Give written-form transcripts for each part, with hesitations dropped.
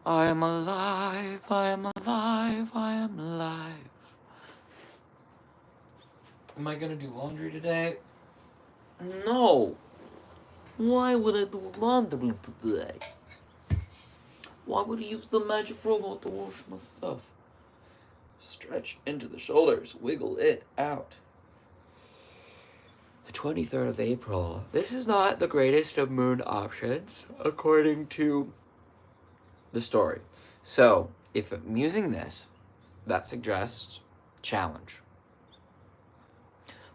I am alive, I am alive, I am alive. Am I gonna do laundry today? No. Why would I do laundry today? Why would I use the magic robot to wash my stuff? Stretch into the shoulders, wiggle it out. The 23rd of April. This is not the greatest of moon options, according to the story. So, if I'm using this, that suggests challenge.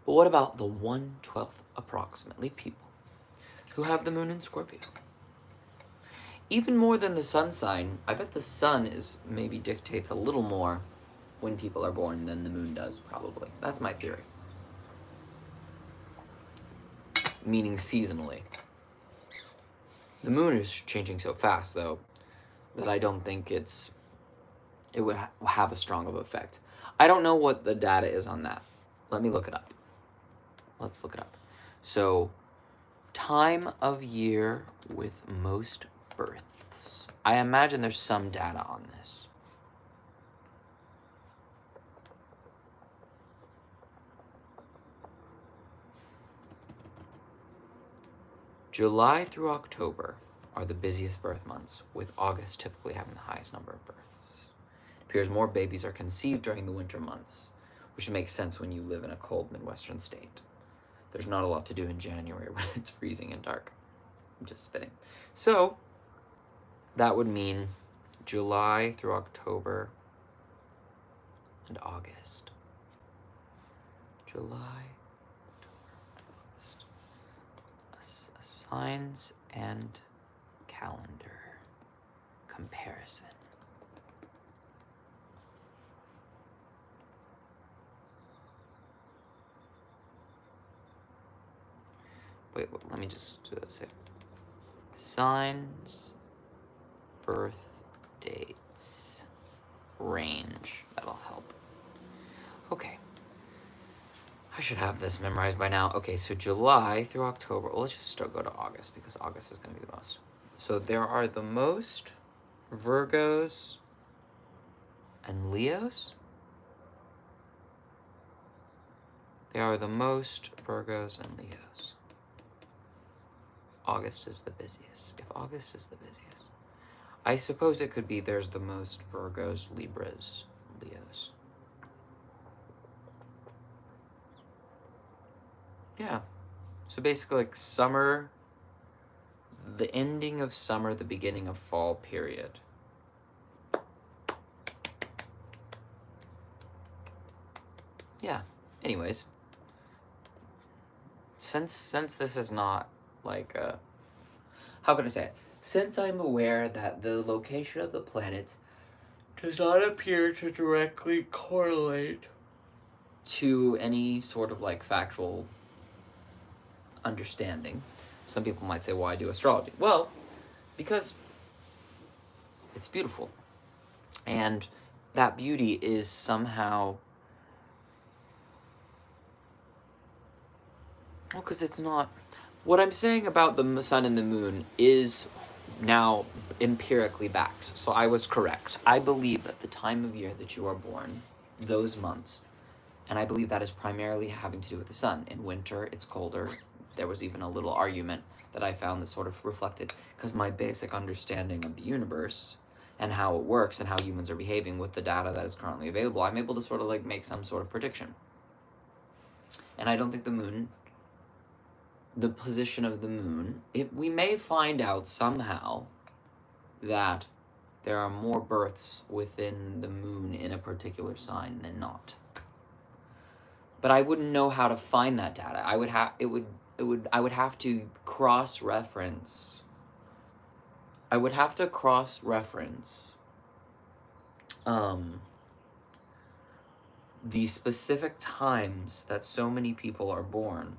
But what about the 1/12 approximately people who have the moon in Scorpio? Even more than the sun sign, I bet the sun is maybe dictates a little more when people are born than the moon does, probably. That's my theory. Meaning seasonally. The moon is changing so fast, though, that I don't think it would have a strong of effect. I don't know what the data is on that. Let me look it up. Let's look it up. So, time of year with most births. I imagine there's some data on this. July through October are the busiest birth months, with August typically having the highest number of births. It appears more babies are conceived during the winter months, which makes sense when you live in a cold Midwestern state. There's not a lot to do in January when it's freezing and dark. I'm just spitting. So, that would mean July through October and August. July, October, August. Signs and calendar comparison. Wait, let me just do this here. Signs, birth dates, range. That'll help. Okay. I should have this memorized by now. Okay, so July through October. Well, let's just still go to August because August is going to be the most. So there are the most Virgos and Leos. There are the most Virgos and Leos. August is the busiest. If August is the busiest, I suppose it could be there's the most Virgos, Libras, Leos. Yeah. So basically like summer, the ending of summer, the beginning of fall period. Yeah. Anyways, since this is not like how can I say it? Since I'm aware that the location of the planets does not appear to directly correlate to any sort of like factual understanding, some people might say, why do astrology? Well, because it's beautiful. And that beauty is somehow, well, because it's not, what I'm saying about the sun and the moon is now empirically backed. So I was correct. I believe that the time of year that you are born, those months, and I believe that is primarily having to do with the sun. In winter, it's colder. There was even a little argument that I found that sort of reflected, because my basic understanding of the universe and how it works and how humans are behaving with the data that is currently available, I'm able to sort of like make some sort of prediction. And I don't think the moon, the position of the moon, we may find out somehow that there are more births within the moon in a particular sign than not. But I wouldn't know how to find that data. I would have to cross-reference. I would have to cross-reference the specific times that so many people are born,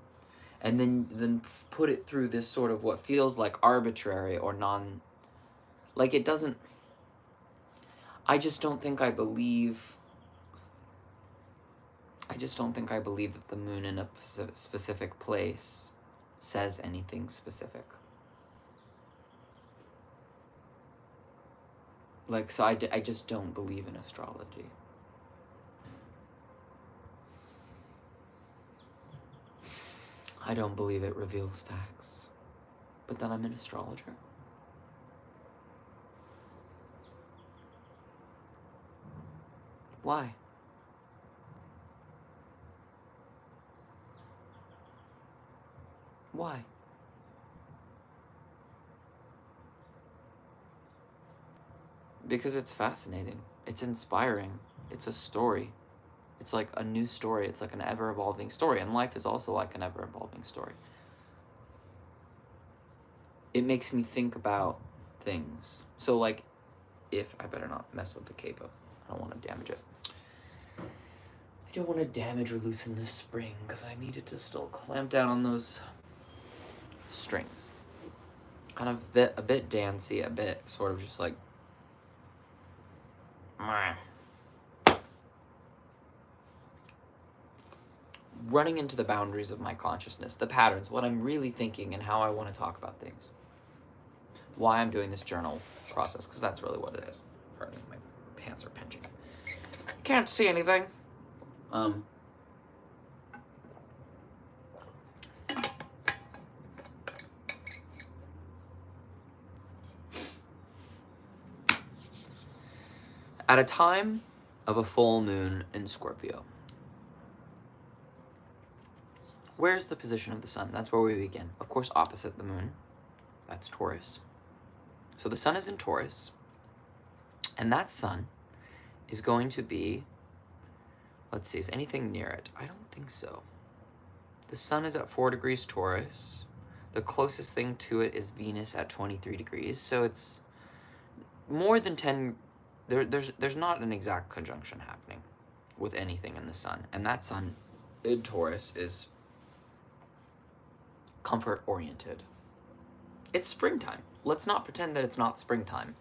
and then put it through this sort of what feels like arbitrary or non, like it doesn't, I just don't think I believe that the moon in a specific place says anything specific. Like, so I just don't believe in astrology. I don't believe it reveals facts. But then I'm an astrologer. Why? Why? Because it's fascinating. It's inspiring. It's a story. It's like a new story. It's like an ever-evolving story. And life is also like an ever-evolving story. It makes me think about things. So, like, if I better not mess with the capo. I don't want to damage it. I don't want to damage or loosen this spring because I needed to still clamp down on those strings. Kind of a bit dancey, a bit sort of just like running into the boundaries of my consciousness, the patterns, what I'm really thinking, and how I want to talk about things. Why I'm doing this journal process, because that's really what it is. Pardon me, my pants are pinching. Can't see anything. At a time of a full moon in Scorpio, where's the position of the sun? That's where we begin. Of course, opposite the moon. That's Taurus. So the sun is in Taurus, and that sun is going to be, let's see, is anything near it? I don't think so. The sun is at 4 degrees Taurus. The closest thing to it is Venus at 23 degrees. So it's more than 10. There's not an exact conjunction happening with anything in the sun. And that sun in Taurus is comfort-oriented. It's springtime. Let's not pretend that it's not springtime.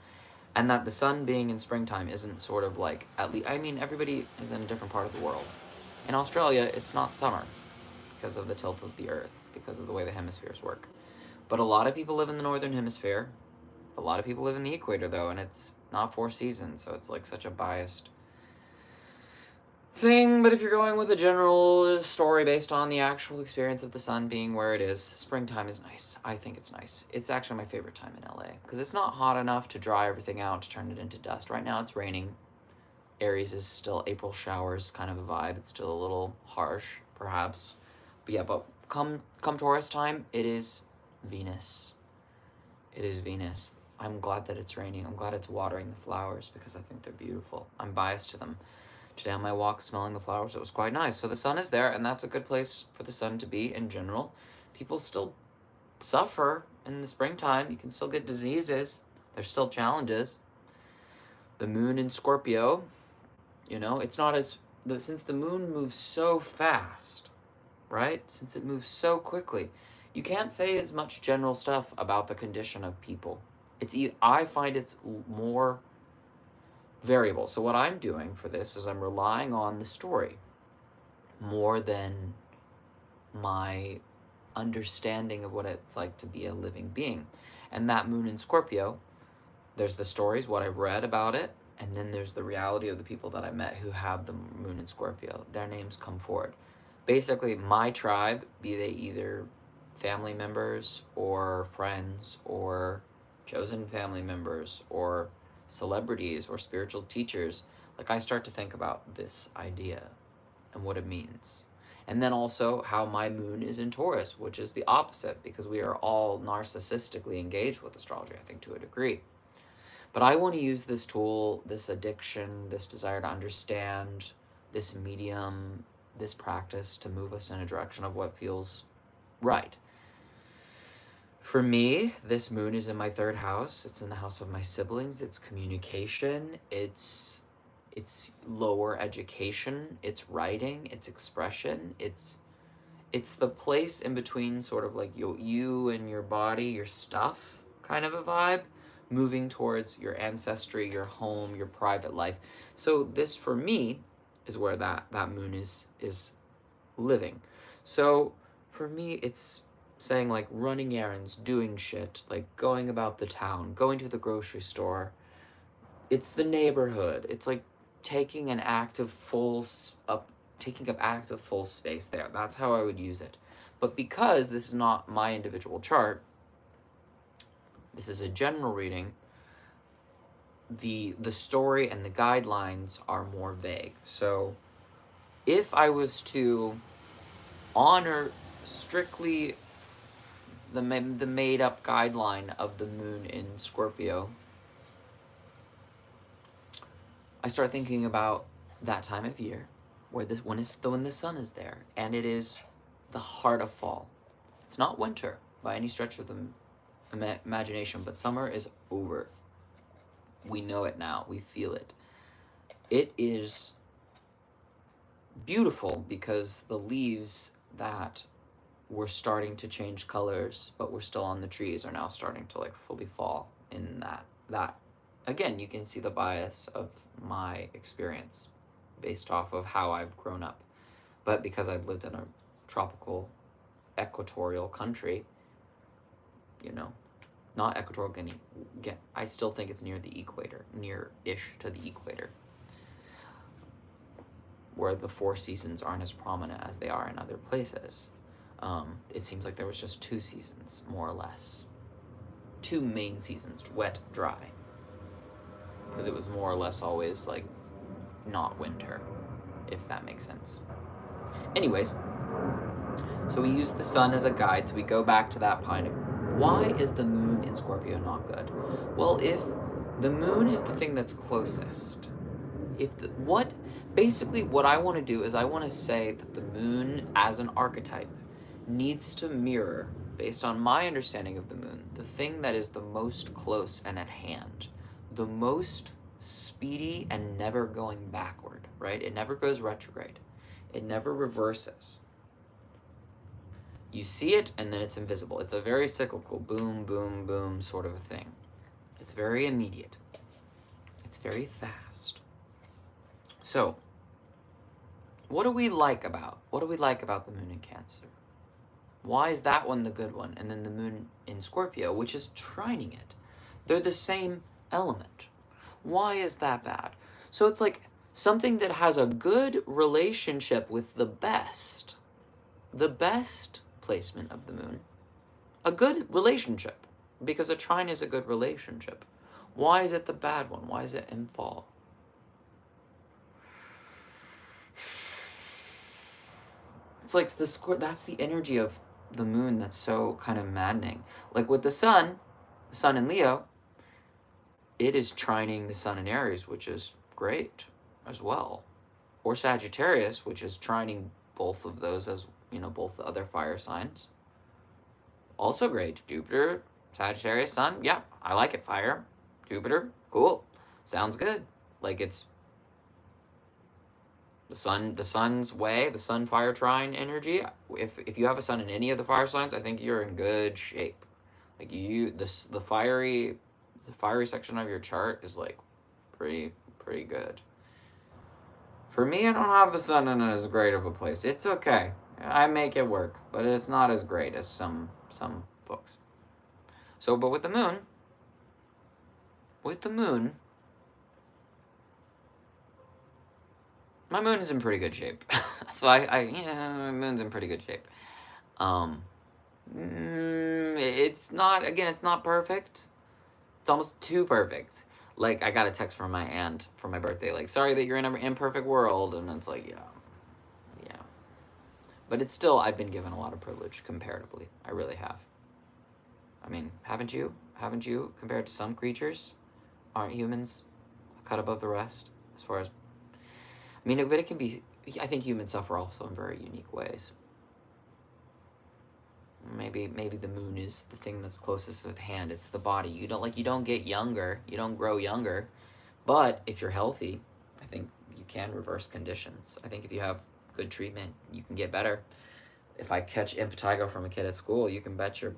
And that the sun being in springtime isn't sort of like, at least, I mean, everybody is in a different part of the world. In Australia, it's not summer because of the tilt of the earth, because of the way the hemispheres work. But a lot of people live in the northern hemisphere. A lot of people live in the equator, though, and it's not 4 seasons, so it's like such a biased thing. But if you're going with a general story based on the actual experience of the sun being where it is, springtime is nice. I think it's nice. It's actually my favorite time in LA because it's not hot enough to dry everything out, to turn it into dust. Right now it's raining. Aries is still April showers kind of a vibe. It's still a little harsh, perhaps. But yeah, but come Taurus time, it is Venus. It is Venus. I'm glad that it's raining. I'm glad it's watering the flowers because I think they're beautiful. I'm biased to them. Today on my walk smelling the flowers, it was quite nice. So the sun is there, and that's a good place for the sun to be in general. People still suffer in the springtime. You can still get diseases. There's still challenges. The moon in Scorpio, you know, it's not as... since the moon moves so fast, right? Since it moves so quickly, you can't say as much general stuff about the condition of people. I find it's more variable. So what I'm doing for this is I'm relying on the story more than my understanding of what it's like to be a living being. And that moon in Scorpio, there's the stories, what I've read about it, and then there's the reality of the people that I met who have the moon in Scorpio. Their names come forward. Basically, my tribe, be they either family members or friends or chosen family members or celebrities or spiritual teachers, like I start to think about this idea and what it means. And then also how my moon is in Taurus, which is the opposite, because we are all narcissistically engaged with astrology, I think, to a degree. But I want to use this tool, this addiction, this desire to understand, this medium, this practice to move us in a direction of what feels right. For me, this moon is in my 3rd house. It's in the house of my siblings. It's communication. It's lower education. It's writing. It's expression. It's the place in between sort of like you and your body, your stuff kind of a vibe, moving towards your ancestry, your home, your private life. So this, for me, is where that moon is living. So for me, it's saying like running errands, doing shit, like going about the town, going to the grocery store, It's the neighborhood. It's like taking an active taking up active full space there. That's how I would use it. But because this is not my individual chart, this is a general reading, the story and the guidelines are more vague. So if I was to honor strictly the made up guideline of the moon in Scorpio, I start thinking about that time of year where when the sun is there, and it is the heart of fall. It's not winter by any stretch of the imagination, but summer is over. We know it now. We feel it. It is beautiful because the leaves that were starting to change colors but were still on the trees are now starting to like fully fall in that again, you can see the bias of my experience based off of how I've grown up. But because I've lived in a tropical equatorial country, you know, not equatorial Guinea, I still think it's near the equator, near-ish to the equator, where the 4 seasons aren't as prominent as they are in other places. It seems like there was just 2 seasons, more or less. 2 main seasons, wet, dry. Because it was more or less always, like, not winter, if that makes sense. Anyways, so we use the sun as a guide, so we go back to that point of why is the moon in Scorpio not good? Well, if the moon is the thing that's closest, basically what I want to do is I want to say that the moon as an archetype needs to mirror, based on my understanding of the moon, the thing that is the most close and at hand, the most speedy and never going backward, right? It never goes retrograde. It never reverses. You see it and then it's invisible. It's a very cyclical boom, boom, boom sort of a thing. It's very immediate. It's very fast. So, what do we like about the moon in Cancer? Why is that one the good one? And then the moon in Scorpio, which is trining it. They're the same element. Why is that bad? So it's like something that has a good relationship with the best placement of the moon, a good relationship, because a trine is a good relationship. Why is it the bad one? Why is it in fall? It's like that's the energy of the moon that's so kind of maddening. Like with the sun in Leo, it is trining the sun in Aries, which is great as well. Or Sagittarius, which is trining both of those as, both the other fire signs. Also great. Jupiter, Sagittarius, Sun, yeah, I like it. Fire, Jupiter, cool. Sounds good. Like it's the sun's way, the sun fire trine energy. If you have a sun in any of the fire signs, I think you're in good shape. Like the fiery section of your chart is like pretty good. For me, I don't have the sun in as great of a place. It's okay. I make it work, but it's not as great as some folks. So, but with the moon, my moon is in pretty good shape. So my moon's in pretty good shape. It's not perfect. It's almost too perfect. Like, I got a text from my aunt for my birthday, like, sorry that you're in an imperfect world, and it's like, yeah. But it's still, I've been given a lot of privilege, comparatively. I really have. I mean, haven't you? Haven't you, compared to some creatures? Aren't humans a cut above the rest, as far as... I mean, but it can be... I think humans suffer also in very unique ways. Maybe the moon is the thing that's closest at hand. It's the body. You don't get younger. You don't grow younger. But if you're healthy, I think you can reverse conditions. I think if you have good treatment, you can get better. If I catch impetigo from a kid at school, you can bet your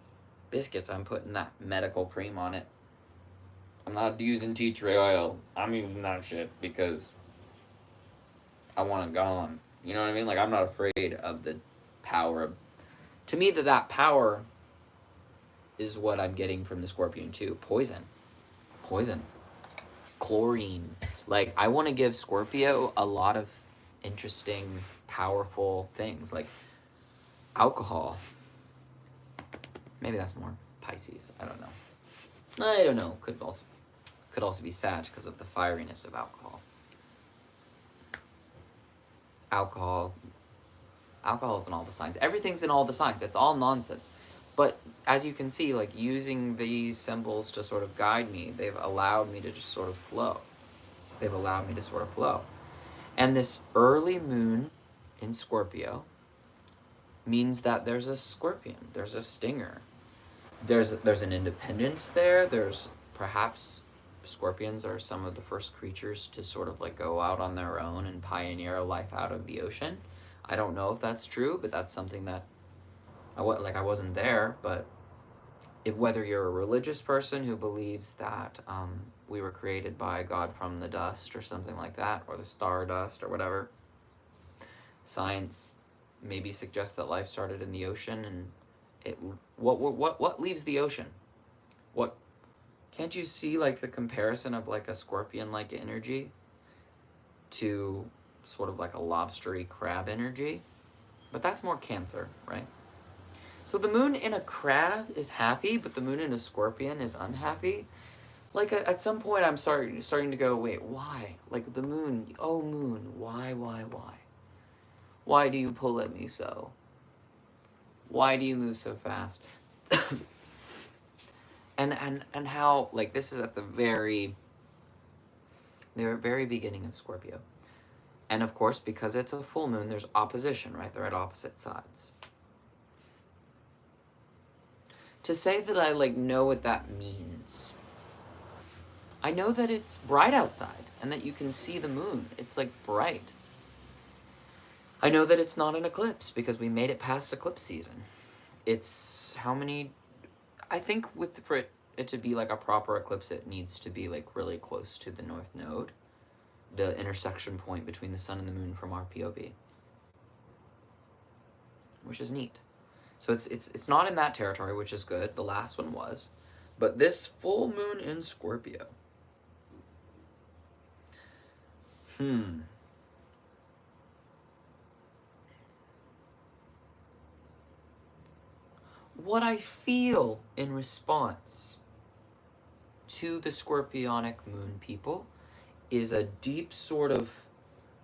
biscuits I'm putting that medical cream on it. I'm not using tea tree oil. I'm using that shit because I want it gone. You know what I mean? Like, I'm not afraid of the power of... To me, that power is what I'm getting from the Scorpion too. Poison. chlorine. Like, I want to give Scorpio a lot of interesting, powerful things, like alcohol. Maybe that's more Pisces. I don't know. Could also be Sag because of the fieriness of alcohol. Alcohol's in all the signs. Everything's in all the signs. It's all nonsense. But as you can see, like, using these symbols to sort of guide me, they've allowed me to just sort of flow. And this early moon in Scorpio means that there's a scorpion, there's a stinger. There's an independence there. There's perhaps scorpions are some of the first creatures to sort of like go out on their own and pioneer a life out of the ocean. I don't know if that's true, but that's something that I wasn't there, but whether you're a religious person who believes that we were created by God from the dust or something like that, or the stardust or whatever, science maybe suggests that life started in the ocean, and what leaves the ocean? What can't you see, like, the comparison of like a scorpion-like energy to sort of like a lobstery crab energy? But that's more Cancer, right? So the moon in a crab is happy, but the moon in a scorpion is unhappy. Like, at some point I'm starting to go, wait, why? Like, the moon, oh moon, why? Why do you pull at me so? Why do you move so fast? and how, like, this is at the very beginning of Scorpio. And of course, because it's a full moon, there's opposition, right? They're at opposite sides. To say that I, like, know what that means, I know that it's bright outside and that you can see the moon. It's, like, bright. I know that it's not an eclipse because we made it past eclipse season. It's how many... I think for it to be, like, a proper eclipse, it needs to be, like, really close to the North Node, the intersection point between the sun and the moon from our POV, which is neat. So it's not in that territory, which is good. The last one was. But this full moon in Scorpio. What I feel in response to the Scorpionic moon people is a deep sort of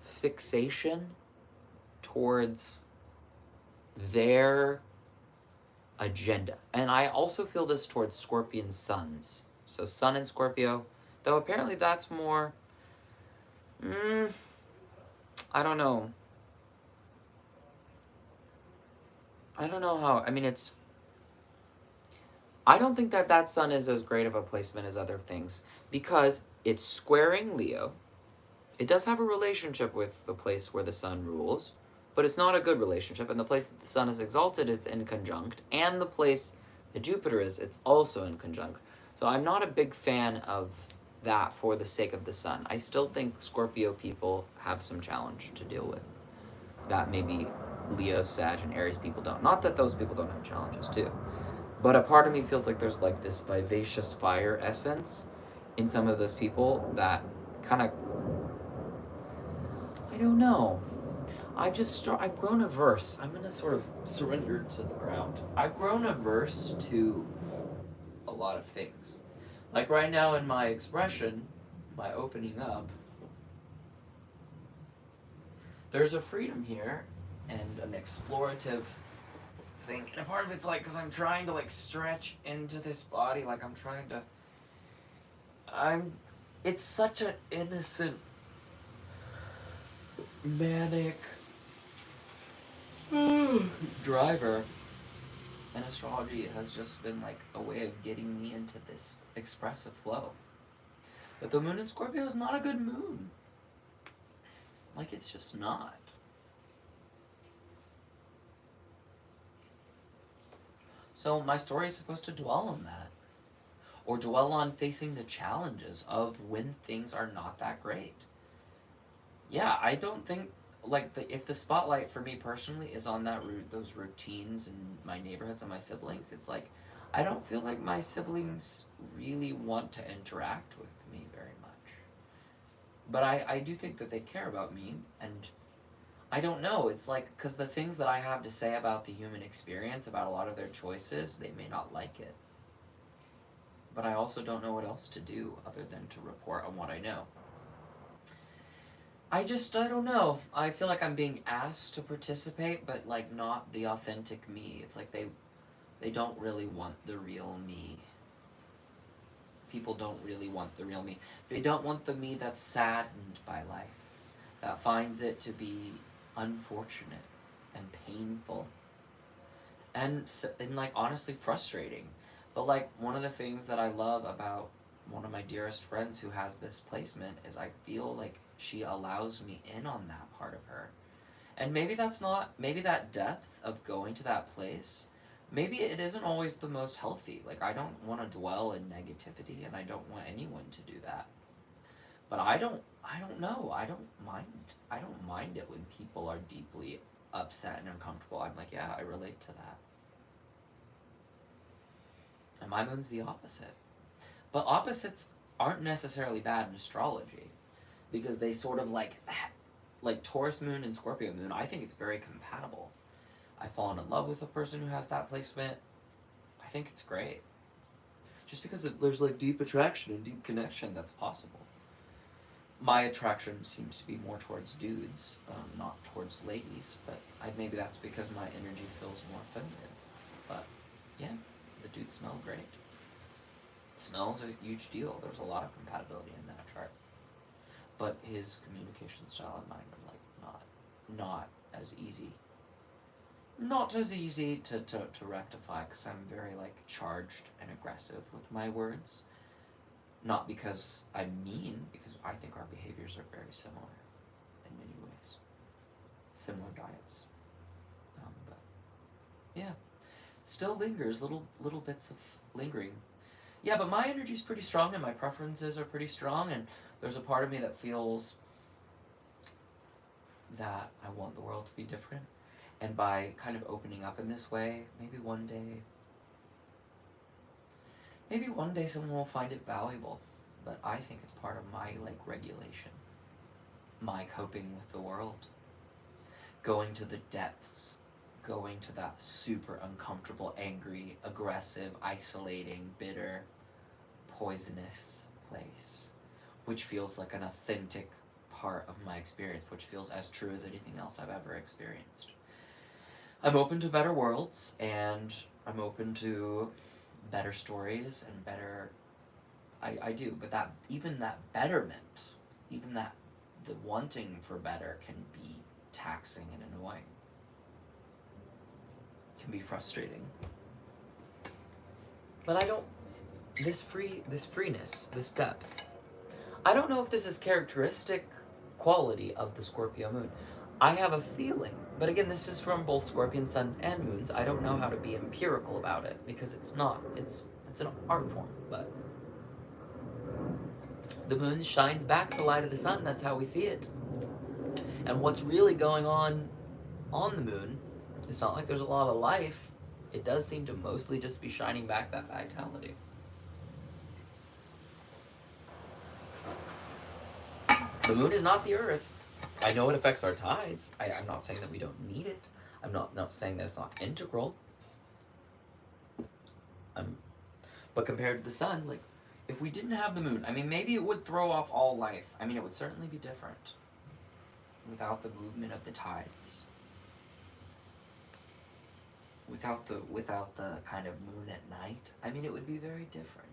fixation towards their agenda. And I also feel this towards Scorpion suns. So sun in Scorpio, though apparently that's more, I don't know. I don't know how, I mean, I don't think that sun is as great of a placement as other things, because it's squaring Leo. It does have a relationship with the place where the sun rules, but it's not a good relationship, and the place that the sun is exalted is in conjunct, and the place that Jupiter is, it's also in conjunct. So I'm not a big fan of that for the sake of the sun. I still think Scorpio people have some challenge to deal with that maybe Leo, Sag, and Aries people don't. Not that those people don't have challenges too, but a part of me feels like there's like this vivacious fire essence in some of those people that kind of, I don't know. I've grown averse. I'm gonna sort of surrender to the ground. I've grown averse to a lot of things. Like right now in my expression, my opening up, there's a freedom here and an explorative thing. And a part of it's like, because I'm trying to like stretch into this body, like it's such an innocent, manic driver, and astrology has just been like a way of getting me into this expressive flow. But the moon in Scorpio is not a good moon. Like, it's just not. So my story is supposed to dwell on that, or dwell on facing the challenges of when things are not that great. Yeah, I don't think, like, if the spotlight for me personally is on those routines in my neighborhoods and my siblings, it's like, I don't feel like my siblings really want to interact with me very much. But I do think that they care about me, and I don't know. It's like, because the things that I have to say about the human experience, about a lot of their choices, they may not like it. But I also don't know what else to do other than to report on what I know. I don't know. I feel like I'm being asked to participate, but like not the authentic me. It's like they don't really want the real me. People don't really want the real me. They don't want the me that's saddened by life, that finds it to be unfortunate and painful and like honestly frustrating. But like one of the things that I love about one of my dearest friends who has this placement is I feel like she allows me in on that part of her. And maybe that's not, maybe that depth of going to that place, maybe it isn't always the most healthy. Like I don't want to dwell in negativity and I don't want anyone to do that. But I don't know. I don't mind it when people are deeply upset and uncomfortable. I'm like, yeah, I relate to that. And my moon's the opposite. But opposites aren't necessarily bad in astrology because they sort of like Taurus moon and Scorpio moon, I think it's very compatible. I've fallen in love with a person who has that placement. I think it's great. Just because there's like deep attraction and deep connection that's possible. My attraction seems to be more towards dudes, not towards ladies, but maybe that's because my energy feels more feminine. But yeah, the dude smells great. Smells a huge deal. There's a lot of compatibility in that chart. But his communication style and mine are like not as easy. Not as easy to rectify because I'm very like charged and aggressive with my words. Not because I'm mean, because I think our behaviors are very similar in many ways. Similar diets. But yeah. Still lingers, little bits of lingering. Yeah, but my energy's pretty strong and my preferences are pretty strong, and there's a part of me that feels that I want the world to be different. And by kind of opening up in this way, maybe one day someone will find it valuable. But I think it's part of my like regulation. My coping with the world. Going to the depths. Going to that super uncomfortable, angry, aggressive, isolating, bitter, poisonous place. Which feels like an authentic part of my experience, which feels as true as anything else I've ever experienced. I'm open to better worlds, and I'm open to better stories and better. I do, but that even that betterment, even that the wanting for better can be taxing and annoying. Can be frustrating. But I don't. This freeness, this depth. I don't know if this is characteristic quality of the Scorpio moon. I have a feeling, but again, this is from both Scorpion suns and moons. I don't know how to be empirical about it because it's not. It's an art form, but the moon shines back the light of the sun. That's how we see it. And what's really going on the moon, it's not like there's a lot of life. It does seem to mostly just be shining back that vitality. The moon is not the earth. I know it affects our tides. I'm not saying that we don't need it. I'm not saying that it's not integral. But compared to the sun, like, if we didn't have the moon, I mean, maybe it would throw off all life. I mean, it would certainly be different without the movement of the tides. Without the kind of moon at night, I mean, it would be very different.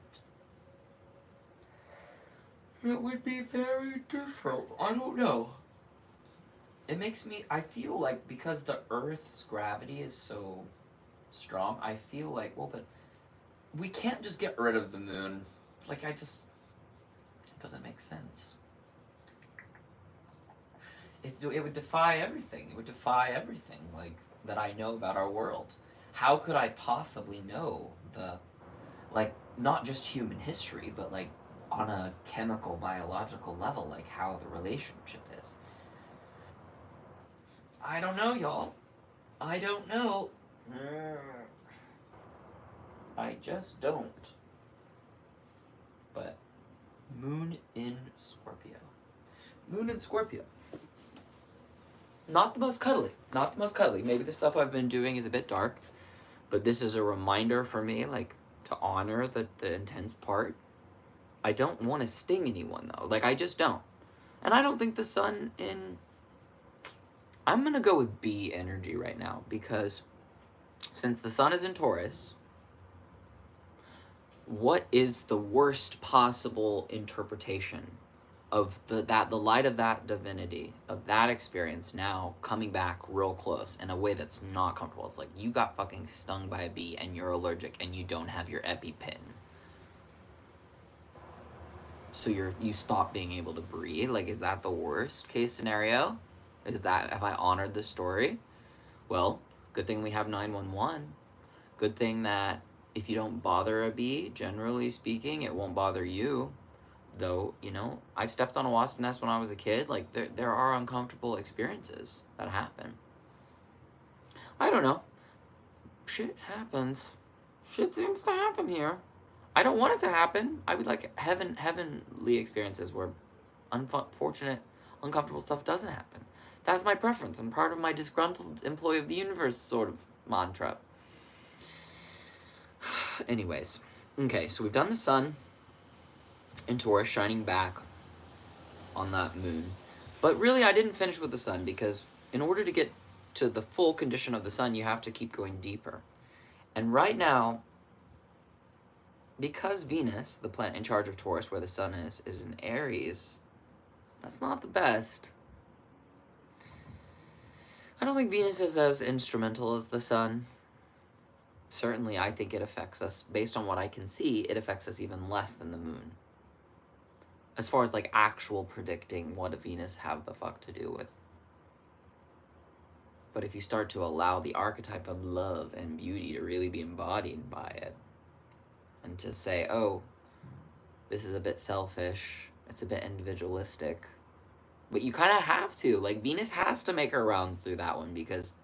It would be very different. I don't know. It makes me, I feel like because the Earth's gravity is so strong, I feel like, well, but we can't just get rid of the moon. Like, it doesn't make sense. It would defy everything. It would defy everything, like, that I know about our world. How could I possibly know not just human history, but, like, on a chemical, biological level, like, how the relationship is? I don't know, y'all. I don't know. I just don't. But moon in Scorpio. Moon in Scorpio. Not the most cuddly. Not the most cuddly. Maybe the stuff I've been doing is a bit dark, but this is a reminder for me, like, to honor the intense part. I don't want to sting anyone, though. Like, I just don't. And I don't think the sun in... I'm going to go with B energy right now, because since the sun is in Taurus, what is the worst possible interpretation of the light of that divinity, of that experience now coming back real close in a way that's not comfortable? It's like you got fucking stung by a bee and you're allergic and you don't have your EpiPen. So you stop being able to breathe. Like, is that the worst case scenario? Is that, have I honored the story? Well, good thing we have 911. Good thing that if you don't bother a bee, generally speaking, it won't bother you. Though, you know, I've stepped on a wasp nest when I was a kid. Like, there are uncomfortable experiences that happen. I don't know. Shit happens. Shit seems to happen here. I don't want it to happen. I would like heavenly experiences where unfortunate, uncomfortable stuff doesn't happen. That's my preference. I'm part of my disgruntled employee of the universe sort of mantra. Anyways. Okay, so we've done the sun in Taurus shining back on that moon. But really, I didn't finish with the sun, because in order to get to the full condition of the sun, you have to keep going deeper. And right now, because Venus, the planet in charge of Taurus, where the sun is in Aries, that's not the best. I don't think Venus is as instrumental as the sun. Certainly, I think it affects us, based on what I can see, it affects us even less than the moon. As far as, like, actual predicting what a Venus have the fuck to do with. But if you start to allow the archetype of love and beauty to really be embodied by it, and to say, oh, this is a bit selfish, it's a bit individualistic, but you kind of have to. Like, Venus has to make her rounds through that one, because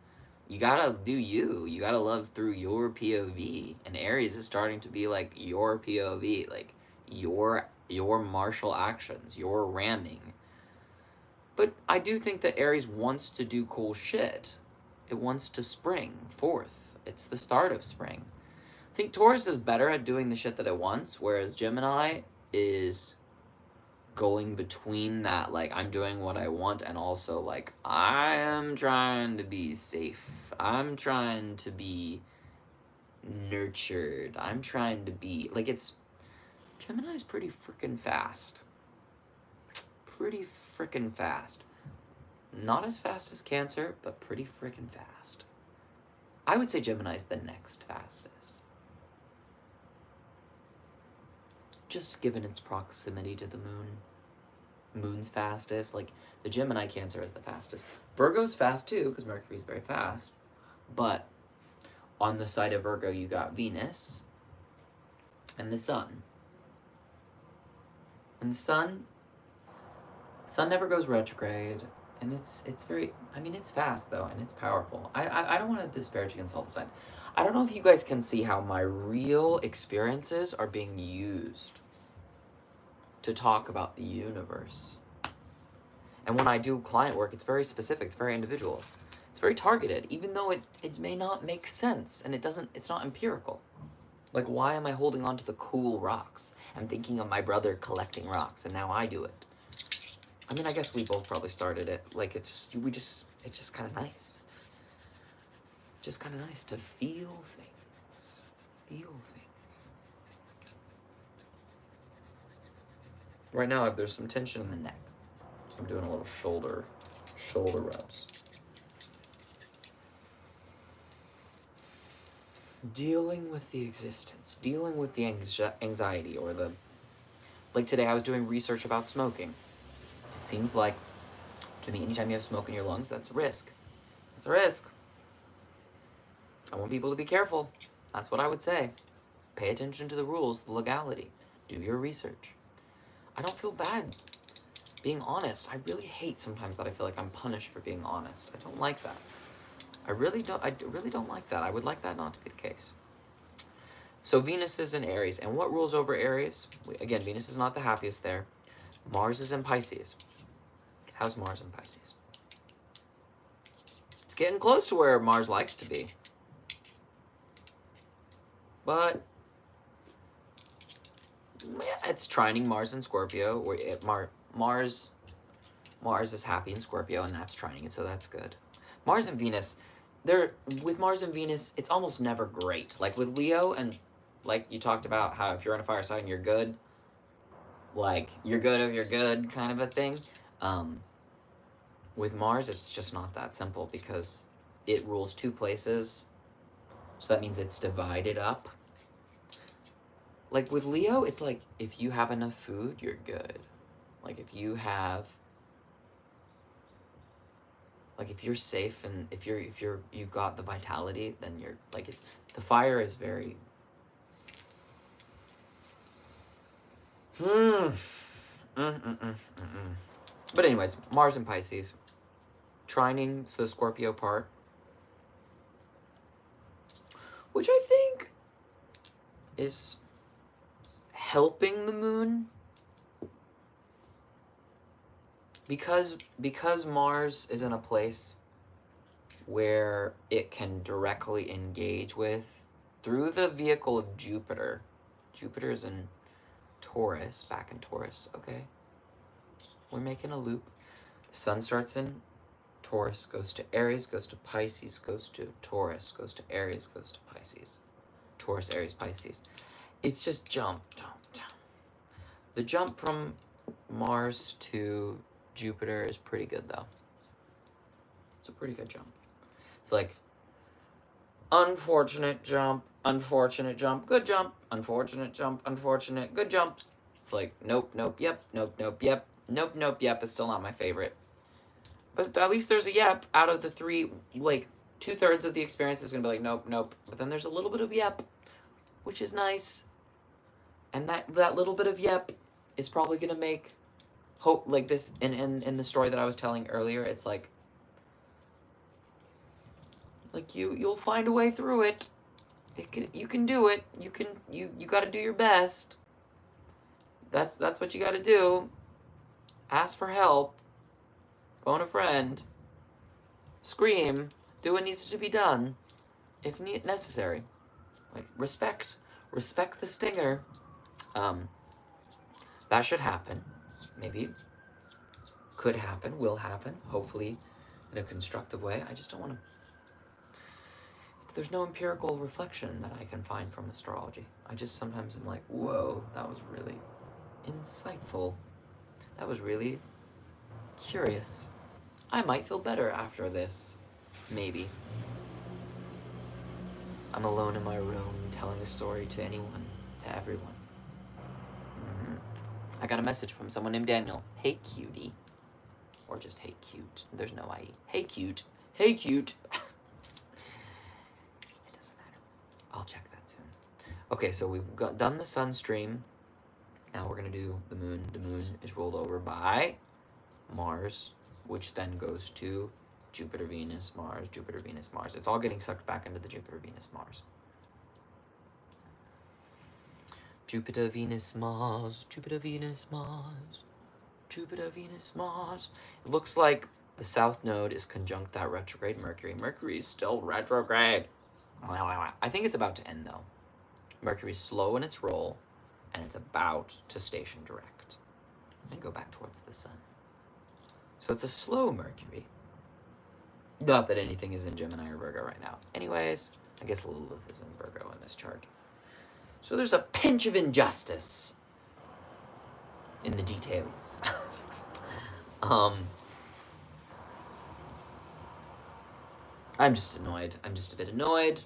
you gotta do you. You gotta love through your POV. And Aries is starting to be like your POV, like your martial actions, your ramming. But I do think that Aries wants to do cool shit. It wants to spring forth. It's the start of spring. I think Taurus is better at doing the shit that it wants, whereas Gemini is going between that, like, I'm doing what I want, and also, like, I am trying to be safe. I'm trying to be nurtured. I'm trying to be, like, it's... Gemini is pretty freaking fast. Pretty freaking fast. Not as fast as Cancer, but pretty freaking fast. I would say Gemini is the next fastest. Just given its proximity to the moon. Moon's fastest. Like, the Gemini Cancer is the fastest. Virgo's fast too, because Mercury's very fast. But on the side of Virgo, you got Venus and the Sun. And the Sun never goes retrograde, and it's very, I mean, it's fast though, and it's powerful. I don't want to disparage against all the signs. I don't know if you guys can see how my real experiences are being used to talk about the universe. And when I do client work, it's very specific, it's very individual, it's very targeted, even though it may not make sense, and it's not empirical. Like, why am I holding on to the cool rocks? I'm thinking of my brother collecting rocks, and now I do it. I mean, I guess we both probably started it. Like, it's just kind of nice. Just kind of nice to feel things. Feel things. Right now, there's some tension in the neck. So I'm doing a little shoulder rubs. Dealing with the existence, dealing with the anxiety, or the... Like today, I was doing research about smoking. It seems like, to me, anytime you have smoke in your lungs, that's a risk. It's a risk. I want people to be careful. That's what I would say. Pay attention to the rules, the legality. Do your research. I don't feel bad being honest. I really hate sometimes that I feel like I'm punished for being honest. I don't like that. I really don't like that. I would like that not to be the case. So Venus is in Aries, and what rules over Aries? Again, Venus is not the happiest there. Mars is in Pisces. How's Mars in Pisces? It's getting close to where Mars likes to be. But yeah, it's trining Mars in Scorpio. Where Mars is happy in Scorpio, and that's trining it, so that's good. Mars and Venus, with Mars and Venus, it's almost never great. Like with Leo, and like you talked about how if you're in a fire sign, you're good. Like you're good if you're good, kind of a thing. With Mars, it's just not that simple because it rules 2 places, so that means it's divided up. Like with Leo, it's like if you have enough food, you're good. Like if you have, like if you're safe and if you've got the vitality, then you're like the fire is very. But anyways, Mars in Pisces, trining the Scorpio part, which I think is helping the moon, because Mars is in a place where it can directly engage with through the vehicle of Jupiter. Jupiter's in Taurus, back in Taurus. Okay, we're making a loop. The sun starts in Taurus, goes to Aries, goes to Pisces, goes to Taurus, goes to Aries, goes to Pisces. Taurus, Aries, Pisces. It's just jump. The jump from Mars to Jupiter is pretty good, though. It's a pretty good jump. It's like, unfortunate jump, good jump, unfortunate jump, unfortunate, good jump. It's like, nope, yep, nope, yep, nope, yep is still not my favorite. But at least there's a yep out of the 3, like, 2/3 of the experience is going to be like, nope. But then there's a little bit of yep, which is nice. And that little bit of yep is probably going to make hope, like this, in the story that I was telling earlier, it's like you'll find a way through it. You can do it. You got to do your best. That's what you got to do. Ask for help. Phone a friend. Scream. Do what needs to be done, if necessary. Like respect the stinger. That should happen. Maybe could happen. Will happen. Hopefully, in a constructive way. I just don't want to. There's no empirical reflection that I can find from astrology. I just sometimes am like, whoa, that was really insightful. That was really curious. I might feel better after this. Maybe. I'm alone in my room telling a story to anyone, to everyone. I got a message from someone named Daniel. Hey, cutie. Or just hey, cute. There's no IE. Hey, cute. Hey, cute. It doesn't matter. I'll check that soon. Okay, so we've done the sun stream. Now we're going to do the moon. The moon is ruled over by Mars, which then goes to Jupiter, Venus, Mars, Jupiter, Venus, Mars. It's all getting sucked back into the Jupiter, Venus, Mars. Jupiter, Venus, Mars, Jupiter, Venus, Mars, Jupiter, Venus, Mars. It looks like the south node is conjunct that retrograde Mercury. Mercury is still retrograde. I think it's about to end, though. Mercury's slow in its roll, and it's about to station direct and go back towards the sun. So it's a slow Mercury. Not that anything is in Gemini or Virgo right now. Anyways, I guess Lilith is in Virgo in this chart. So there's a pinch of injustice in the details. I'm just annoyed. I'm just a bit annoyed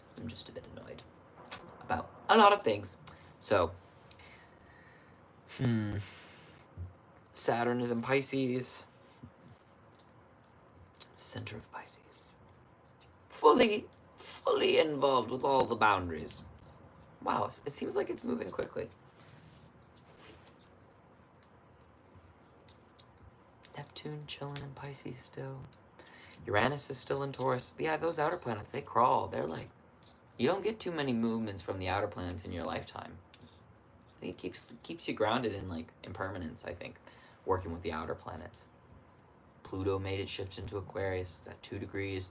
about a lot of things. So, Saturn is in Pisces. Center of Pisces. Fully involved with all the boundaries. Wow, it seems like it's moving quickly. Neptune chilling in Pisces still. Uranus is still in Taurus. Yeah, those outer planets, they crawl. They're like, you don't get too many movements from the outer planets in your lifetime. I think it keeps you grounded in like impermanence, I think, working with the outer planets. Pluto made it shift into Aquarius. It's at 2 degrees.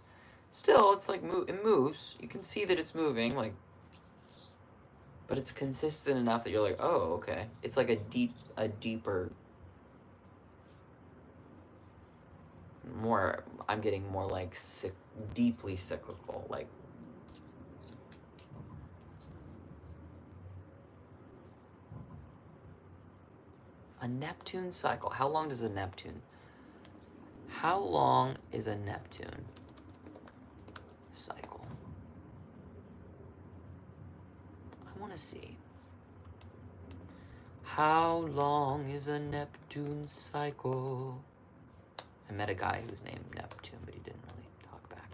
Still, it's like it moves. You can see that it's moving, like, but it's consistent enough that you're like, oh, okay. It's like a deeper, more. I'm getting more like deeply cyclical, like. A Neptune cycle. How long does a Neptune? How long is a Neptune cycle? I want to see. How long is a Neptune cycle? I met a guy who was named Neptune, but he didn't really talk back.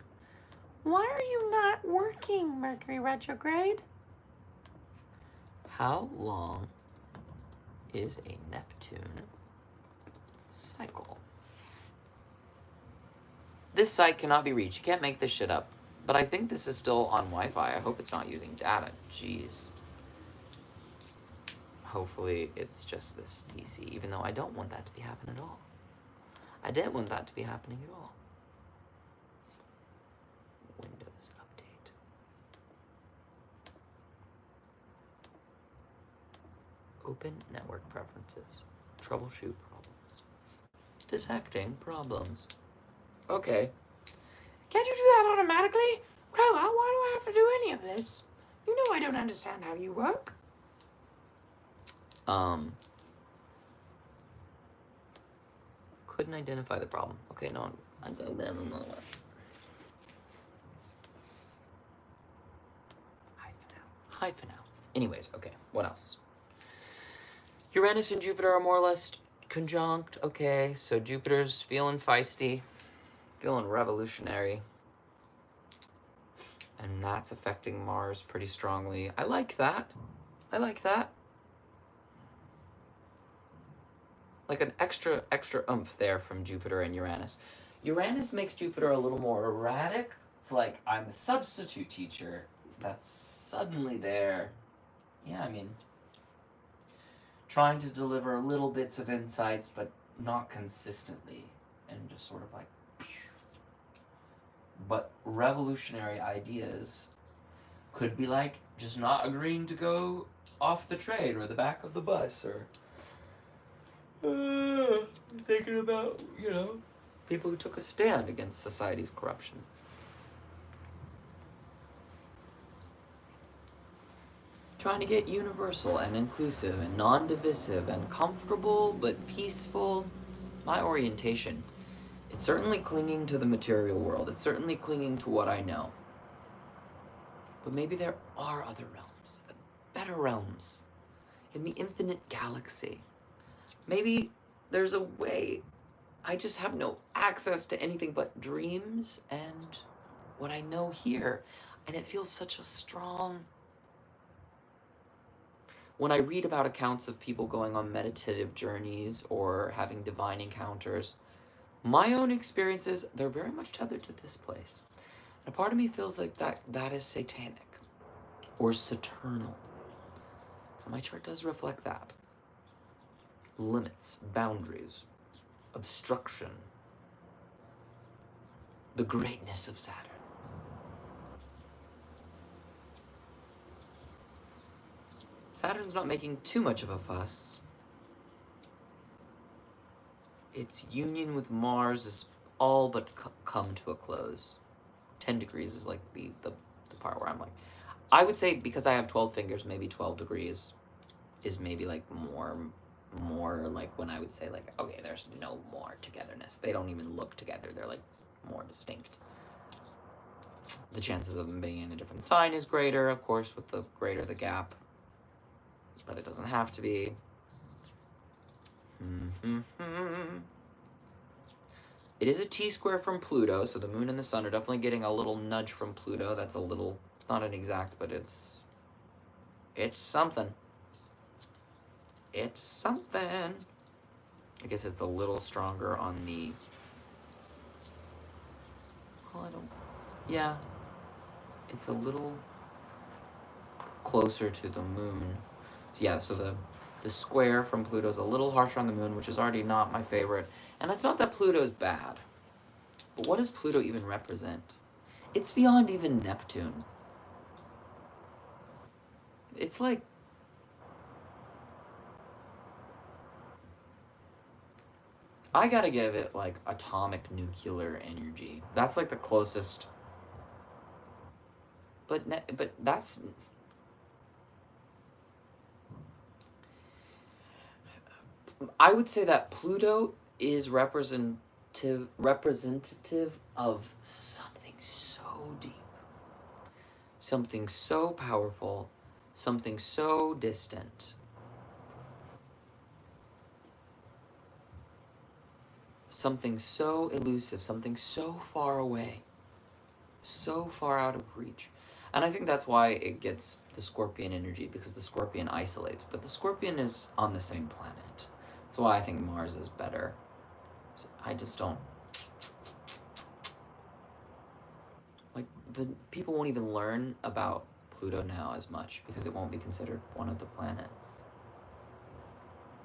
Why are you not working, Mercury retrograde? How long is a Neptune cycle? This site cannot be reached. You can't make this shit up. But I think this is still on Wi-Fi. I hope it's not using data. Jeez. Hopefully it's just this PC, even though I don't want that to be happening at all. I didn't want that to be happening at all. Windows update. Open network preferences. Troubleshoot problems. Detecting problems. Okay. Can't you do that automatically? Crowbar, why do I have to do any of this? You know I don't understand how you work. Couldn't identify the problem. Okay, no, I don't know. Hide for now. Anyways, okay, what else? Uranus and Jupiter are more or less conjunct. Okay, so Jupiter's feeling feisty, feeling revolutionary. And that's affecting Mars pretty strongly. I like that. I like that. Like an extra oomph there from Jupiter and Uranus. Uranus makes Jupiter a little more erratic. It's like, I'm a substitute teacher that's suddenly there. Yeah, I mean, trying to deliver little bits of insights, but not consistently. And just sort of like, but revolutionary ideas could be like just not agreeing to go off the train or the back of the bus, or thinking about, people who took a stand against society's corruption. Trying to get universal and inclusive and non-divisive and comfortable but peaceful. My orientation. It's certainly clinging to the material world. It's certainly clinging to what I know. But maybe there are other realms, the better realms, in the infinite galaxy. Maybe there's a way I just have no access to anything but dreams and what I know here. And it feels such a strong... When I read about accounts of people going on meditative journeys or having divine encounters, my own experiences, they're very much tethered to this place. And a part of me feels like that is satanic or saturnal. And my chart does reflect that. Limits, boundaries, obstruction, the greatness of Saturn. Saturn's not making too much of a fuss. Its union with Mars is all but come to a close. 10 degrees is like the part where I'm like, I would say because I have 12 fingers, maybe 12 degrees is maybe like more like when I would say like, okay, there's no more togetherness. They don't even look together. They're like more distinct. The chances of them being in a different sign is greater, of course, with the greater the gap. But it doesn't have to be. It is a T-square from Pluto, so the moon and the sun are definitely getting a little nudge from Pluto. That's a little, it's not an exact, but it's something. It's something. I guess it's a little stronger on the, yeah. It's a little closer to the moon. Yeah, so The square from Pluto's a little harsher on the moon, which is already not my favorite. And it's not that Pluto's bad. But what does Pluto even represent? It's beyond even Neptune. It's like... I gotta give it, like, atomic nuclear energy. That's, like, the closest... But that's... I would say that Pluto is representative of something so deep, something so powerful, something so distant, something so elusive, something so far away, so far out of reach. And I think that's why it gets the Scorpion energy, because the Scorpion isolates, but the Scorpion is on the same planet. That's why I think Mars is better. I just don't... Like, the people won't even learn about Pluto now as much, because it won't be considered one of the planets.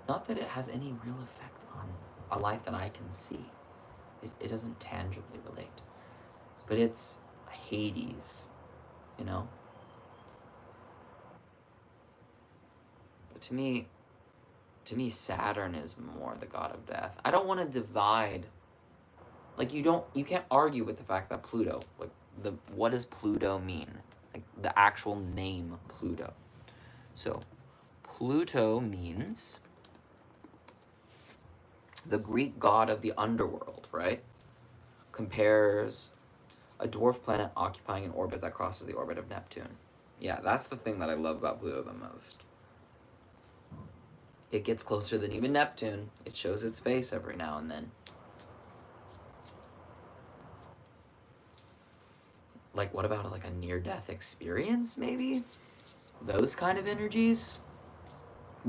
Not that it has any real effect on a life that I can see. It doesn't tangibly relate. But it's Hades, you know? But to me, Saturn is more the god of death. I don't want to divide. Like, you can't argue with the fact that Pluto, like, what does Pluto mean? Like, the actual name Pluto. So, Pluto means the Greek god of the underworld, right? Compares a dwarf planet occupying an orbit that crosses the orbit of Neptune. Yeah, that's the thing that I love about Pluto the most. It gets closer than even Neptune. It shows its face every now and then. Like, what about like a near-death experience, maybe? Those kind of energies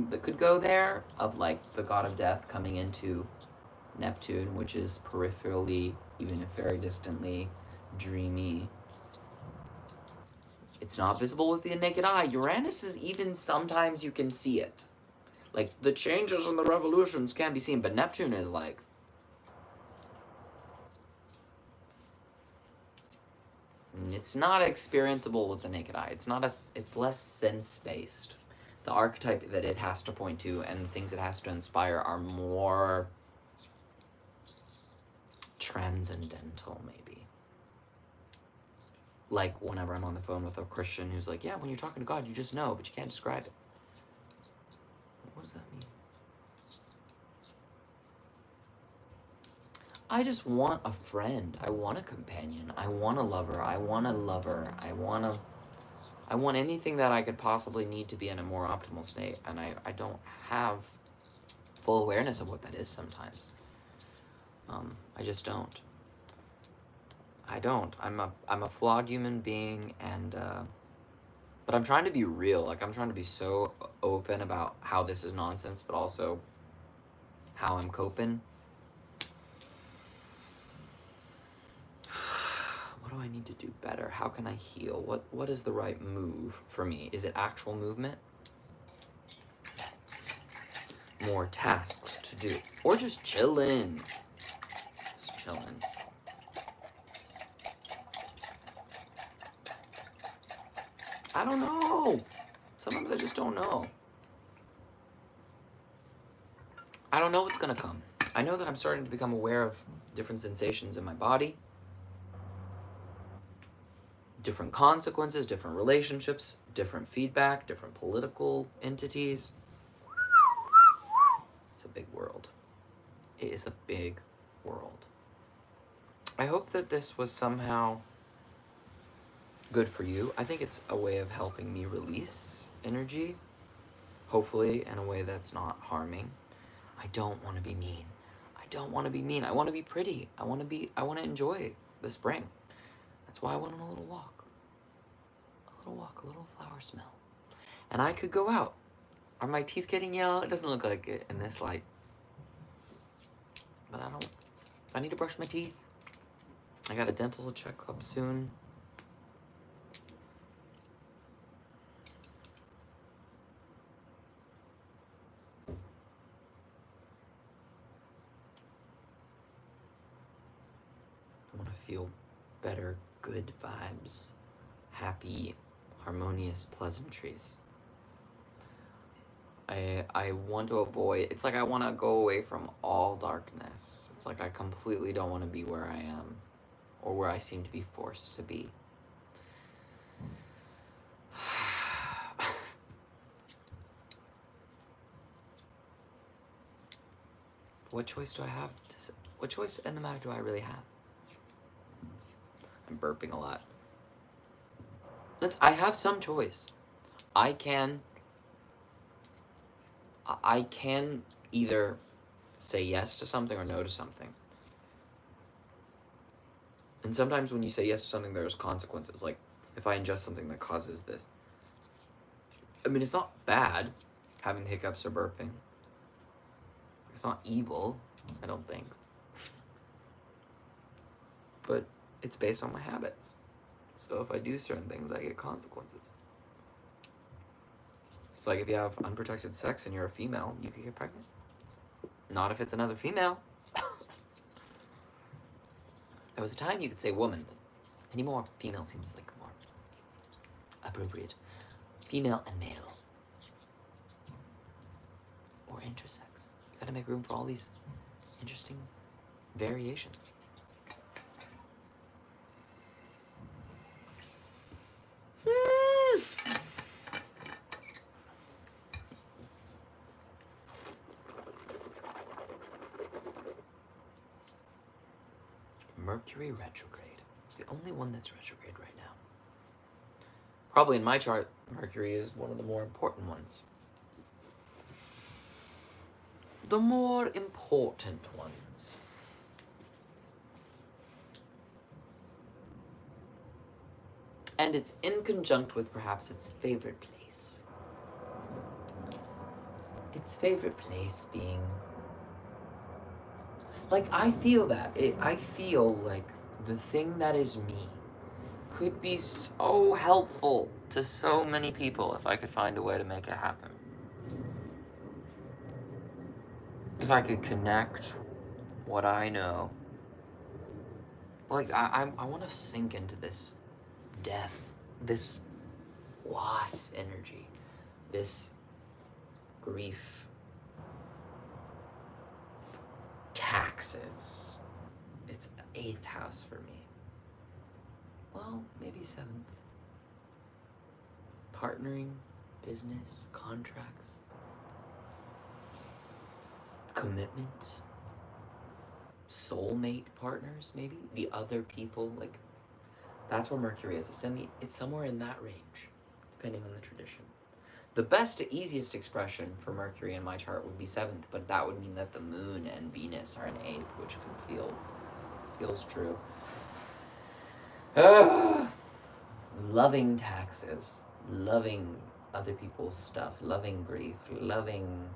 that could go there, of like the god of death coming into Neptune, which is peripherally, even if very distantly, dreamy. It's not visible with the naked eye. Uranus is even sometimes you can see it. Like, the changes and the revolutions can be seen, but Neptune is like... It's not experienceable with the naked eye. It's less sense-based. The archetype that it has to point to and the things it has to inspire are more transcendental, maybe. Like, whenever I'm on the phone with a Christian who's like, yeah, when you're talking to God, you just know, but you can't describe it. What does that mean? I just want a friend. I want a companion. I want a lover. I want a lover. I want anything that I could possibly need to be in a more optimal state. And I don't have full awareness of what that is sometimes. I just don't. I don't. I'm a flawed human being, and but I'm trying to be real. Like, I'm trying to be so open about how this is nonsense, but also how I'm coping. What do I need to do better? How can I heal? What is the right move for me? Is it actual movement? More tasks to do. Or just chillin'. Just chillin'. I don't know. Sometimes I just don't know. I don't know what's gonna come. I know that I'm starting to become aware of different sensations in my body, different consequences, different relationships, different feedback, different political entities. It's a big world. It is a big world. I hope that this was somehow good for you. I think it's a way of helping me release energy, hopefully in a way that's not harming. I don't want to be mean. I don't want to be mean. I want to be pretty. I want to enjoy the spring. That's why I went on a little walk. A little flower smell. And I could go out. Are my teeth getting yellow? It doesn't look like it in this light. But I need to brush my teeth. I got a dental checkup soon. I want to feel better, good vibes, happy, harmonious pleasantries. I want to avoid, it's like I want to go away from all darkness. It's like I completely don't want to be where I am or where I seem to be forced to be. What choice do I have? What choice in the matter do I really have? I'm burping a lot. I have some choice. I can either say yes to something or no to something. And sometimes when you say yes to something, there's consequences. Like, if I ingest something that causes this. I mean, it's not bad, having hiccups or burping. It's not evil, I don't think. But it's based on my habits. So if I do certain things, I get consequences. It's like if you have unprotected sex and you're a female, you could get pregnant. Not if it's another female. There was a time you could say woman, but anymore female seems like more appropriate. Female and male. Or intersex. You gotta make room for all these interesting variations. Mercury retrograde. The only one that's retrograde right now. Probably in my chart, Mercury is one of the more important ones. The more important ones. And it's in conjunct with perhaps its favorite place. Its favorite place being... Like, I feel that. I feel like the thing that is me could be so helpful to so many people if I could find a way to make it happen. If I could connect what I know. Like, I want to sink into this death, this loss energy, this grief, taxes. It's 8th house for me. Well, maybe 7th. Partnering, business, contracts, commitment, soulmate partners, maybe the other people. Like, that's where Mercury is. It's somewhere in that range, depending on the tradition. The best, easiest expression for Mercury in my chart would be 7th, but that would mean that the Moon and Venus are in 8th, which feels true. Loving taxes, loving other people's stuff, loving grief, loving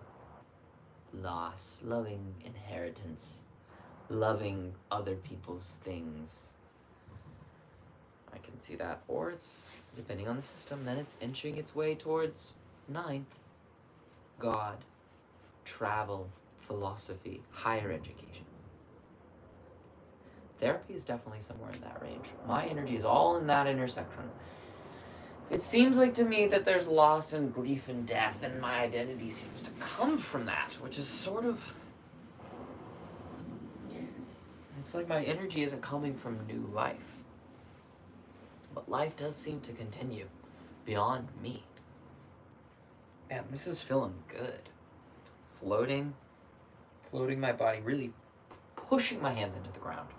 loss, loving inheritance, loving other people's things. I can see that. Or it's, depending on the system, then it's inching its way towards 9th. God, travel, philosophy, higher education. Therapy is definitely somewhere in that range. My energy is all in that intersection. It seems like to me that there's loss and grief and death, and my identity seems to come from that, which is sort of... It's like my energy isn't coming from new life. But life does seem to continue beyond me. Man, this is feeling good. Floating my body, really pushing my hands into the ground.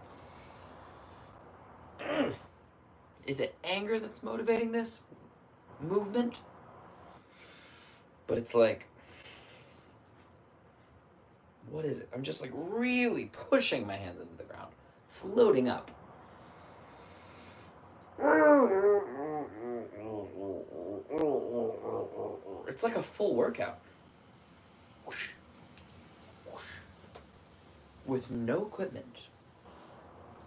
Is it anger that's motivating this movement? But it's like, what is it? I'm just like really pushing my hands into the ground, floating up. It's like a full workout. With no equipment.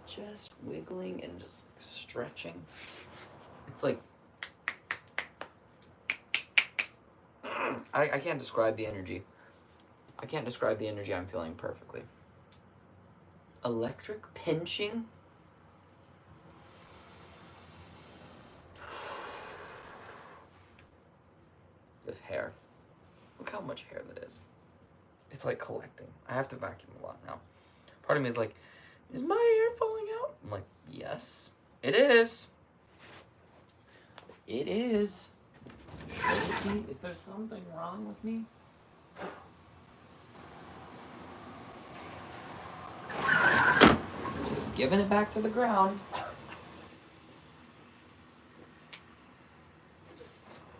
Just wiggling and just stretching. It's like... I can't describe the energy. I can't describe the energy I'm feeling perfectly. Electric pinching much hair that is. It's like collecting. I have to vacuum a lot now. Part of me is like, is my hair falling out? I'm like, yes, it is. It is. Should it be? Is there something wrong with me? Just giving it back to the ground.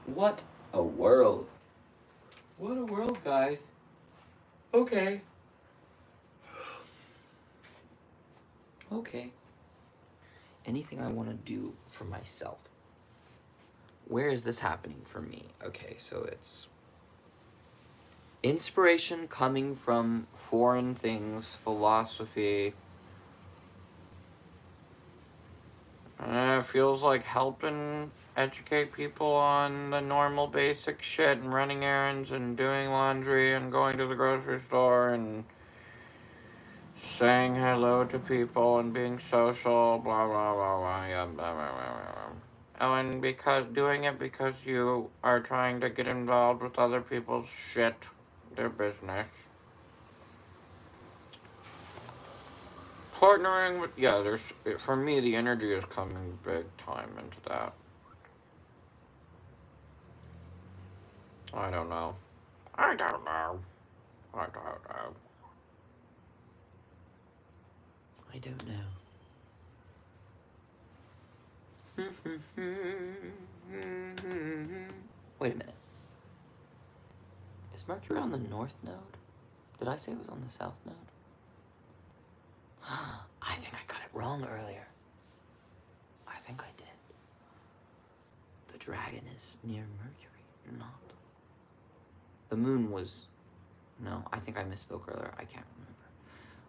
What a world. What a world, guys. Okay. Okay. Anything I want to do for myself. Where is this happening for me? Okay, so it's inspiration coming from foreign things, philosophy. It feels like helping educate people on the normal basic shit and running errands and doing laundry and going to the grocery store and saying hello to people and being social, blah, blah, blah, blah, yeah, blah, blah, blah, blah. Oh, and because doing it because you are trying to get involved with other people's shit, their business. Partnering with, yeah, for me, the energy is coming big time into that. I don't know. I don't know. I don't know. I don't know. Wait a minute. Is Mercury on the north node? Did I say it was on the south node? I think I got it wrong earlier. I think I did. The dragon is near Mercury, not. The moon was... No, I think I misspoke earlier. I can't remember.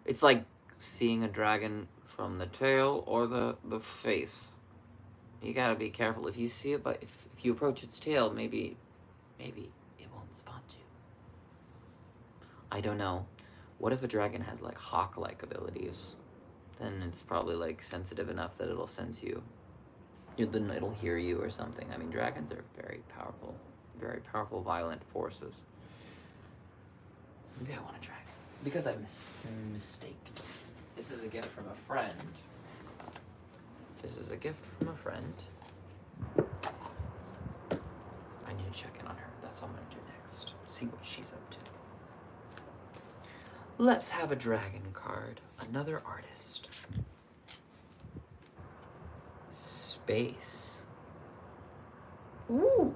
It's like seeing a dragon from the tail or the face. You gotta be careful. If you see it, but if you approach its tail, maybe it won't spot you. I don't know. What if a dragon has like hawk-like abilities? Then it's probably like sensitive enough that it'll sense you. Then it'll hear you or something. I mean, dragons are very powerful, violent forces. Maybe I want a dragon. Because I mistaked. This is a gift from a friend. This is a gift from a friend. I need to check in on her. That's what I'm gonna do next. See what she's up to. Let's have a dragon card. Another artist. Space. Ooh!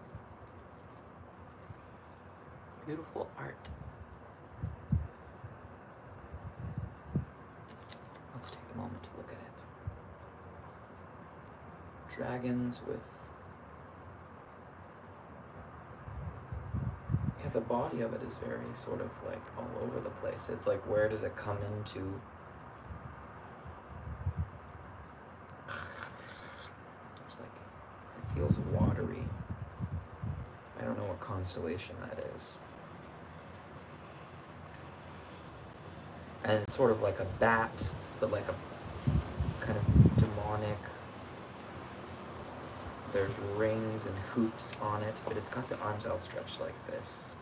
Beautiful art. Let's take a moment to look at it. Dragons with... Yeah, the body of it is very sort of like all over the place. It's like, where does it come into? It's like, it feels watery. I don't know what constellation that is. And it's sort of like a bat, but like a kind of demonic. There's rings and hoops on it, but it's got the arms outstretched like this.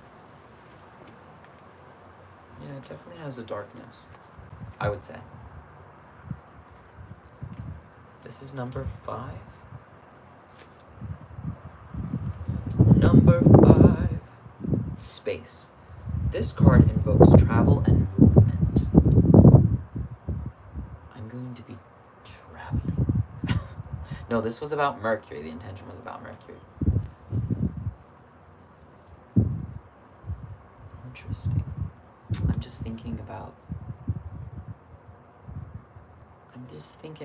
Yeah, it definitely has a darkness, I would say. This is number 5. Number 5. Space. This card invokes travel and movement. I'm going to be traveling. No, this was about Mercury. The intention was about Mercury. Interesting. I'm just thinking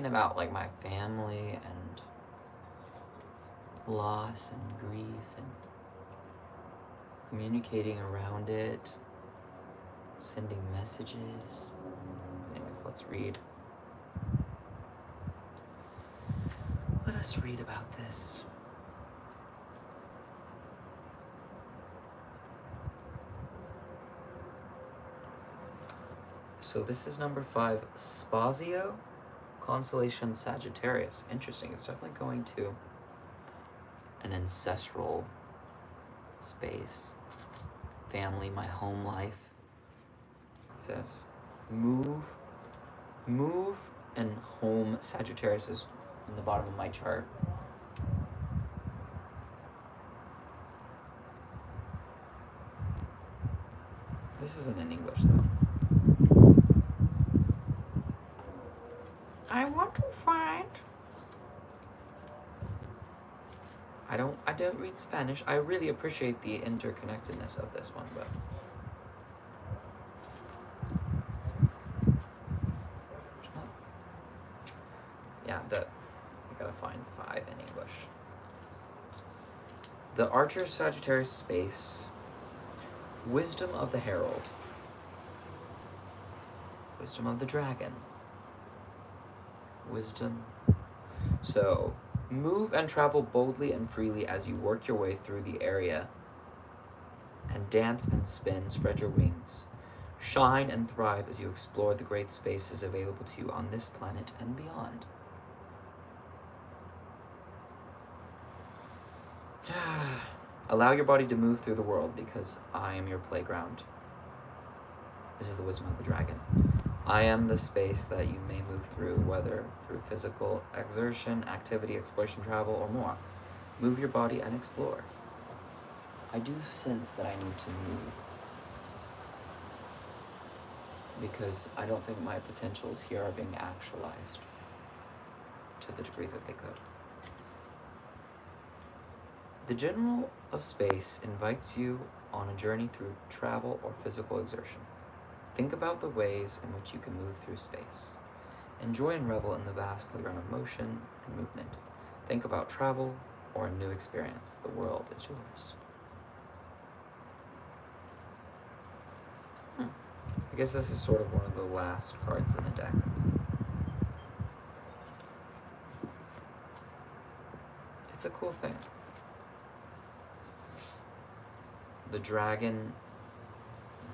about like my family and loss and grief and communicating around it, sending messages. Anyways, let's read. Let us read about this. So this is number 5, Spazio, constellation Sagittarius. Interesting. It's definitely going to an ancestral space. family, my home life. It says move, and home. Sagittarius is in the bottom of my chart. This isn't in English though. I want to find. I don't read Spanish. I really appreciate the interconnectedness of this one, but there's not. Yeah, I gotta find 5 in English. The Archer Sagittarius space. Wisdom of the Herald. Wisdom of the Dragon. Wisdom. So, move and travel boldly and freely as you work your way through the area. And dance and spin, spread your wings. Shine and thrive as you explore the great spaces available to you on this planet and beyond. Allow your body to move through the world because I am your playground. This is the wisdom of the dragon. I am the space that you may move through, whether through physical exertion, activity, exploration, travel, or more. Move your body and explore. I do sense that I need to move because I don't think my potentials here are being actualized to the degree that they could. The General of Space invites you on a journey through travel or physical exertion. Think about the ways in which you can move through space. Enjoy and revel in the vast playground of motion and movement. Think about travel or a new experience. The world is yours. I guess this is sort of one of the last cards in the deck. It's a cool thing. The dragon,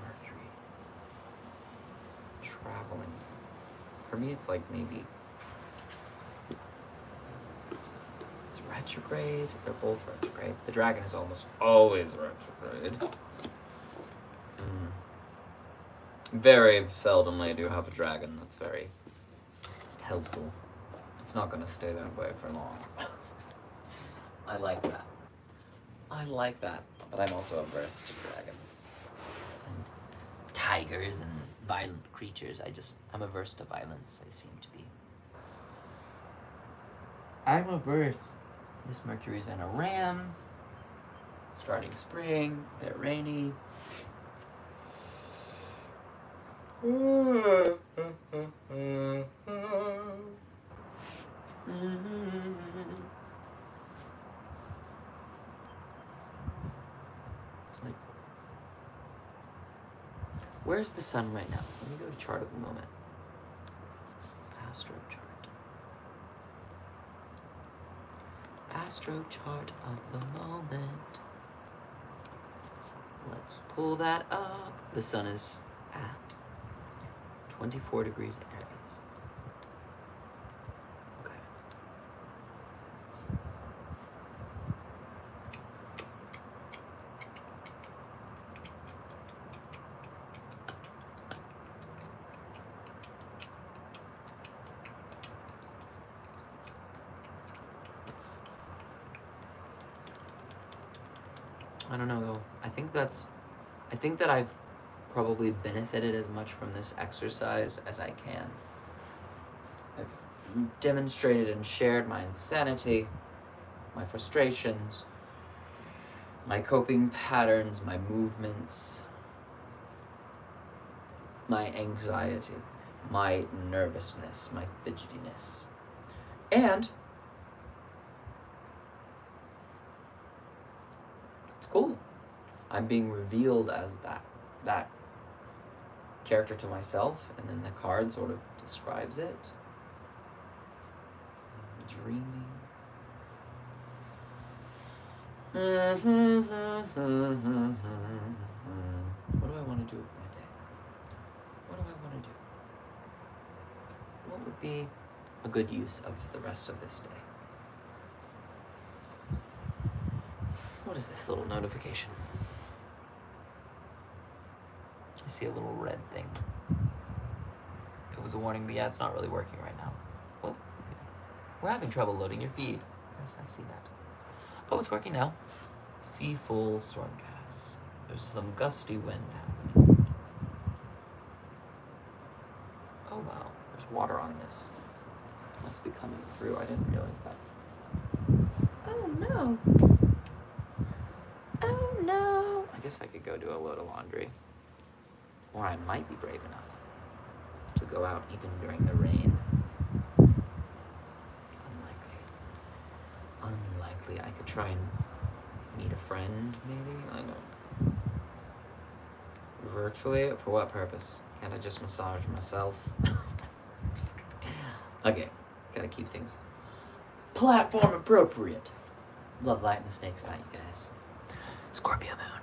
Mercury, traveling. For me, it's like maybe it's retrograde. They're both retrograde. The dragon is almost always retrograde. Very seldomly do have a dragon that's very helpful. It's not going to stay that way for long. I like that. I like that. But I'm also averse to dragons and tigers and violent creatures. I'm averse to violence, I seem to be. I'm averse. This Mercury's in a ram. Starting spring, a bit rainy. It's like, where's the sun right now? Let me go to chart of the moment. Astro chart. Astro chart of the moment. Let's pull that up. The sun is at 24 degrees Aries. Okay. I don't know though. I think that I've probably benefited as much from this exercise as I can. I've demonstrated and shared my insanity, my frustrations, my coping patterns, my movements, my anxiety, my nervousness, my fidgetiness. And it's cool. I'm being revealed as that character to myself, and then the card sort of describes it. Dreaming. What do I want to do with my day? What do I want to do? What would be a good use of the rest of this day? What is this little notification? see a little red thing. It was a warning, but yeah, it's not really working right now. Well, we're having trouble loading your feed. Yes, I see that. Oh, it's working now. See full stormcast. There's some gusty wind happening. Oh wow, there's water on this. It must be coming through. I didn't realize that. Oh no. Oh no. I guess I could go do a load of laundry. Or I might be brave enough to go out even during the rain. Unlikely. I could try and meet a friend, maybe? I don't. Virtually? For what purpose? Can't I just massage myself? Just kidding. Okay, gotta keep things platform appropriate. Love light and the snakes, bye, you guys. Scorpio moon.